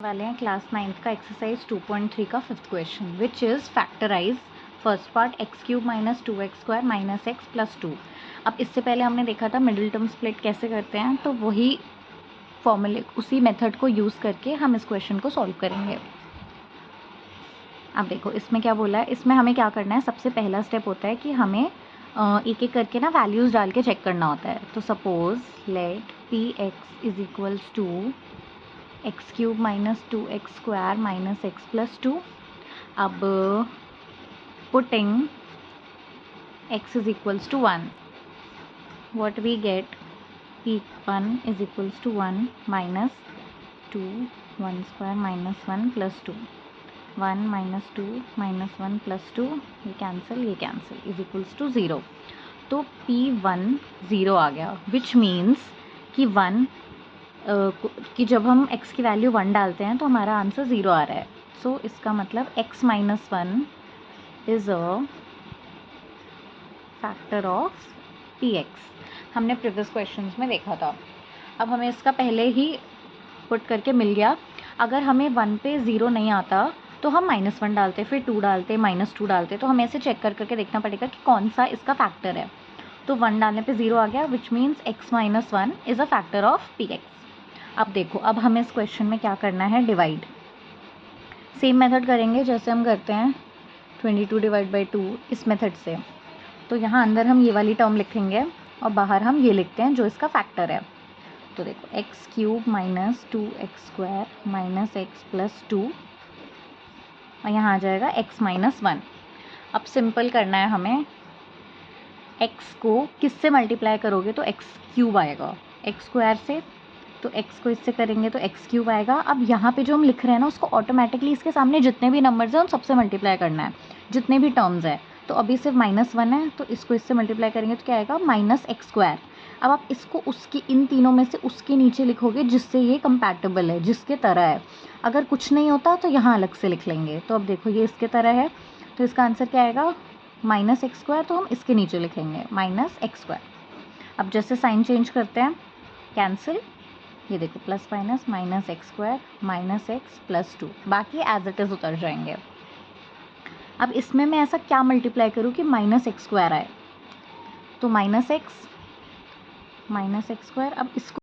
वाले हैं class 9th का एक्सरसाइज 2.3 का 5th question which is factorize first part x cube minus 2x square minus x plus 2। अब इससे पहले हमने देखा था मिडिल टर्म स्प्लिट कैसे करते हैं, तो वही फॉर्मूले उसी मेथड को यूज़ करके हम इस क्वेश्चन को सॉल्व करेंगे। अब देखो इसमें क्या बोला है, इसमें हमें क्या करना है, सबसे पहला स्टेप होता है कि हमें एक एक करके ना वैल्यूज़ डाल के चेक करना होता है। तो suppose let P x is equals to x cube minus 2x square minus x plus 2। अब putting x is equals to 1, what we get, p1 is equals to 1 minus 2 1 square minus 1 plus 2 1 minus 2 minus 1 plus 2, ये cancel is equals to 0। तो p1 0 आ गया, which means कि 1 कि जब हम x की value 1 डालते हैं तो हमारा आंसर 0 आ रहा है। सो इसका मतलब x minus 1 is a factor of px। हमने प्रीवियस क्वेश्चंस में देखा था। अब हमें इसका पहले ही पुट करके मिल गया। अगर हमें 1 पे 0 नहीं आता तो हम -1 डालते, फिर 2 डालते, -2 डालते। तो हमें ऐसे चेक करके देखना पड़ेगा कि कौन सा इसका फैक्टर है। तो 1 डालने पे 0 आ गया, which means x minus 1 is a factor of px। अब देखो, अब हमें इस क्वेश्चन में क्या करना है, डिवाइड। सेम मेथड करेंगे जैसे हम करते हैं 22 डिवाइड बाई 2 इस मेथड से। तो यहाँ अंदर हम ये वाली टर्म लिखेंगे और बाहर हम ये लिखते हैं जो इसका फैक्टर है। तो देखो x cube minus 2x square minus x plus 2 और यहाँ आ जाएगा x माइनस 1। अब सिंपल करना है हमें, x को किससे मल्टीप्लाई करोगे तो x क्यूब आएगा, x स्क्वायर से, तो x को इससे करेंगे तो x क्यूब आएगा। अब यहाँ पे जो हम लिख रहे हैं ना, उसको ऑटोमेटिकली इसके सामने जितने भी नंबर्स हैं उन सबसे मल्टीप्लाई करना है, जितने भी टर्म्स हैं। तो अभी सिर्फ -1 है, तो इसको इससे मल्टीप्लाई करेंगे तो क्या आएगा, माइनस एक्स स्क्वायर। अब आप इसको उसकी इन तीनों में से उसके नीचे लिखोगे जिससे ये कंपैटिबल है, जिसके तरह है। अगर कुछ नहीं होता तो यहाँ अलग से लिख लेंगे। तो अब देखो ये इसके तरह है, तो इसका आंसर क्या आएगा, माइनस एक्स स्क्वायर। तो हम इसके नीचे लिखेंगे माइनस एक्स स्क्वायर। अब जैसे साइन चेंज करते हैं, कैंसिल, ये देखो plus minus minus x square minus x plus 2, बाकी एज इट इज़ उतर जाएंगे। अब इसमें मैं ऐसा क्या मल्टीप्लाई करूँ कि माइनस एक्स स्क्वायर आए, तो माइनस एक्स स्क्वायर। अब इसको